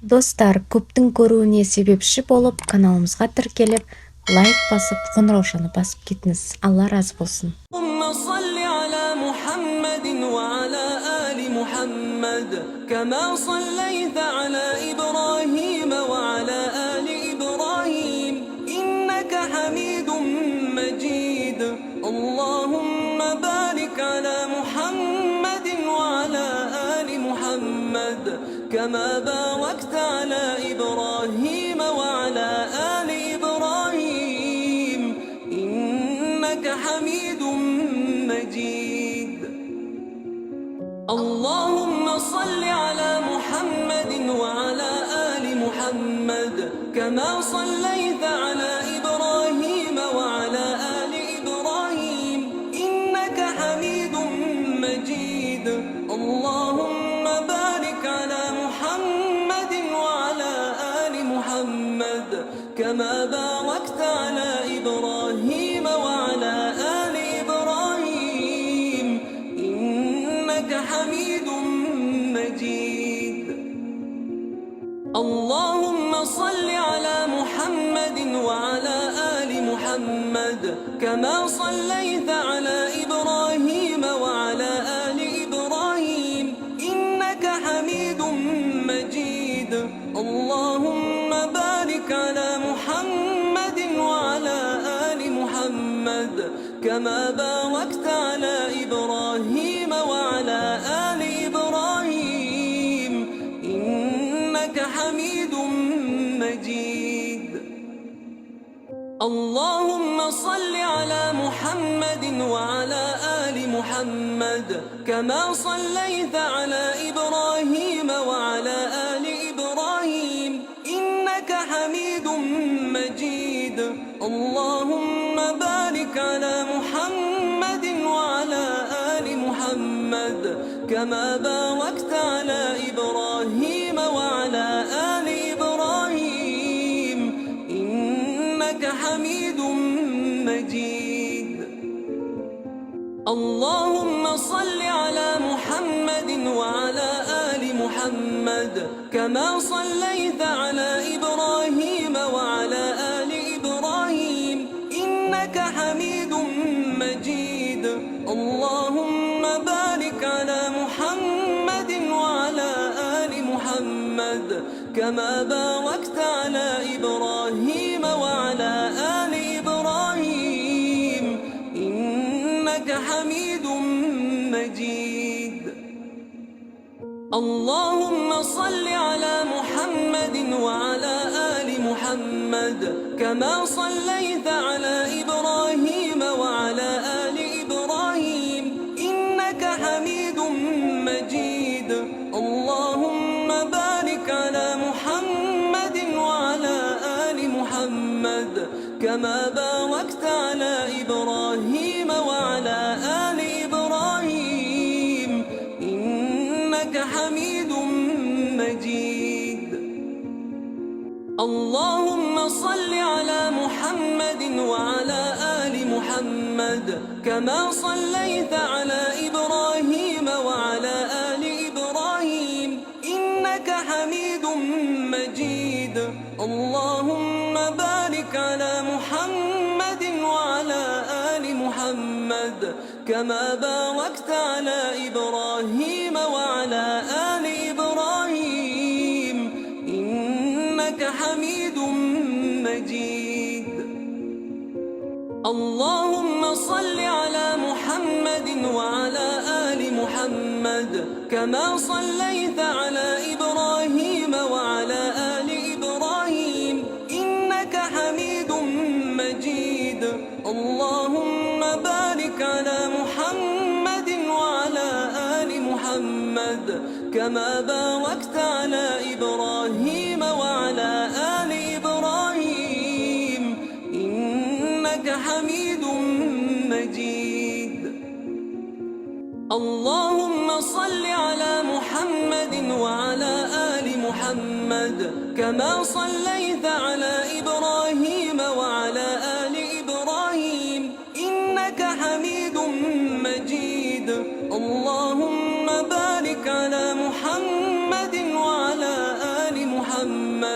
Достар, көптің көрүүне себепші болып, каналымызға тіркеліп, лайк басып, қоңыраушаны басып кетіңіз. Алла разы болсын. اللهم صل على محمد وعلى آل محمد كما صليت على إبراهيم وعلى آل إبراهيم إنك حميد مجيد. اللهم بارك على محمد وعلى آل محمد كما باركت على إبراهيم وعلى آل إبراهيم إنك حميد مجيد. اللهم صل على محمد وعلى آل محمد كما صليت على إبراهيم وعلى آل إبراهيم إنك حميد مجيد. اللهم بارك على محمد وعلى آل محمد كما باركت على إبراهيم وعلى آل إبراهيم إنك حميد مجيد. اللهم صل على محمد وعلى آل محمد كما صليت على إبراهيم وعلى آل إبراهيم إنك حميد مجيد. اللهم بارك على محمد وعلى آل محمد كما باركت على إبراهيم وعلى آل إبراهيم إنك حميد مجيد. اللهم صل على محمد وعلى آل محمد كما صليت على إبراهيم وعلى آل إبراهيم إنك حميد مجيد. اللهم بارك على محمد وعلى آل محمد كما باركت على إبراهيم وعلى آل إبراهيم إنك حميد مجيد. اللهم صل على محمد وعلى آل محمد كما صليت على إبراهيم وعلى آل إبراهيم إنك حميد مجيد. اللهم بارك على محمد وعلى آل محمد كما باركت على إبراهيم وعلى آل إبراهيم إنك حميد مجيد. اللهم صل على محمد وعلى آل محمد كما صليت على إبراهيم وعلى آل إبراهيم إنك حميد مجيد. اللهم بارك على محمد وعلى آل محمد كما باركت على إبراهيم وعلى آل إبراهيم إنك حميد مجيد. اللهم صل على محمد وعلى آل محمد كما صليت على إبراهيم وعلى آل إبراهيم إنك حميد مجيد. اللهم بارك على محمد وعلى آل محمد كما باركت على إبراهيم وعلى آل إبراهيم إنك حميد مجيد. اللهم صل على محمد وعلى آل محمد كما صليت على إبراهيم وعلى آل إبراهيم إنك حميد مجيد. اللهم بارك على محمد وعلى آل محمد كما باركت على إبراهيم وعلى آل إبراهيم إنك حميد مجيد. اللهم صل على محمد وعلى آل محمد كما صليت على إبراهيم وعلى آل إبراهيم إنك حميد مجيد. اللهم بارك على محمد وعلى آل محمد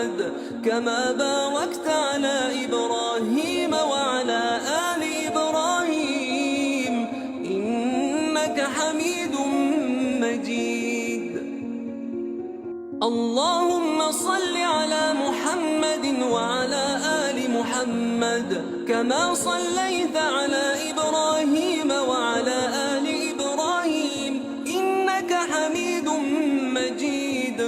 محمد كما باركت على إبراهيم وعلى آل إبراهيم إنك حميد مجيد. اللهم صل على محمد وعلى آل محمد كما صليت على إبراهيم وعلى آل إبراهيم إنك حميد مجيد.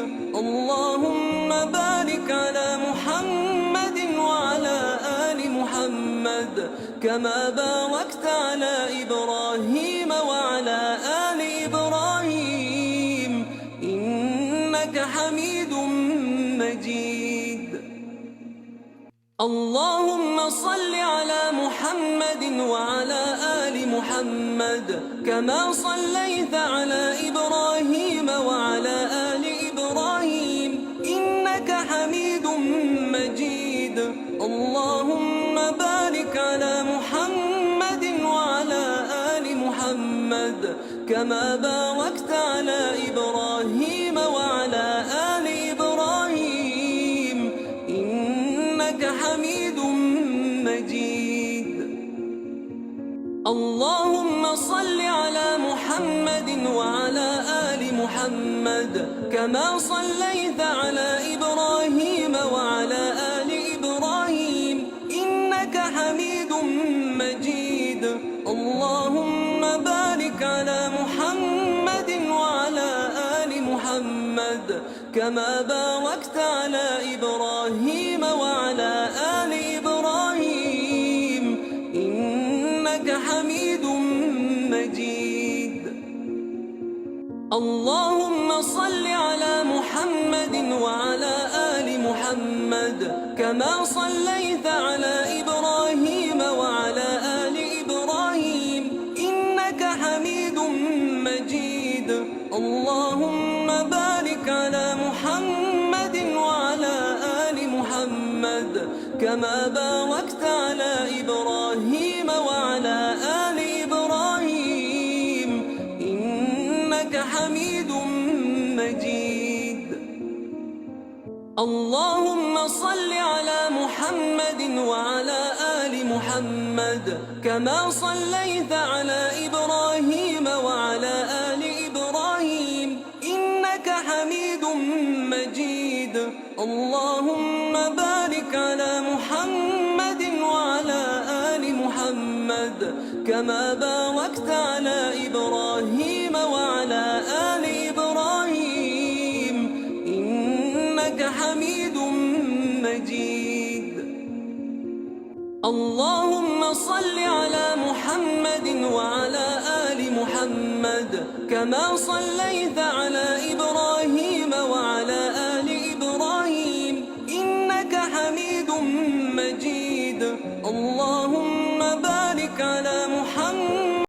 اللهم بارك على محمد وعلى آل محمد كما باركت على إبراهيم وعلى آل إبراهيم إنك حميد مجيد. اللهم صل على محمد وعلى آل محمد كما صليت على إبراهيم وعلى آل إبراهيم إنك حميد مجيد. اللهم بارك على محمد وعلى آل محمد كما باركت على إبراهيم وعلى آل إبراهيم إنك حميد مجيد. اللهم صل على محمد وعلى آل محمد كما صليت على إبراهيم وعلى آل إبراهيم إنك حميد مجيد. اللهم بارك على محمد وعلى آل محمد كما باركت على إبراهيم وعلى آل إبراهيم إنك حميد مجيد. اللهم صل على محمد وعلى آل محمد كما صليت على إبراهيم وعلى آل إبراهيم إنك حميد مجيد. اللهم بارك على محمد وعلى آل محمد كما باركت على إبراهيم وعلى آل إبراهيم إنك حميد مجيد. اللهم صل على محمد وعلى آل محمد كما صليت على إبراهيم وعلى آل إبراهيم إنك حميد مجيد. اللهم بارك على محمد وعلى آل محمد كما باركت على إبراهيم وعلى آل إبراهيم إنك حميد مجيد. اللهم صل على محمد وعلى آل محمد كما صليت على إبراهيم وعلى آل إبراهيم إنك حميد مجيد. اللهم بارك على محمد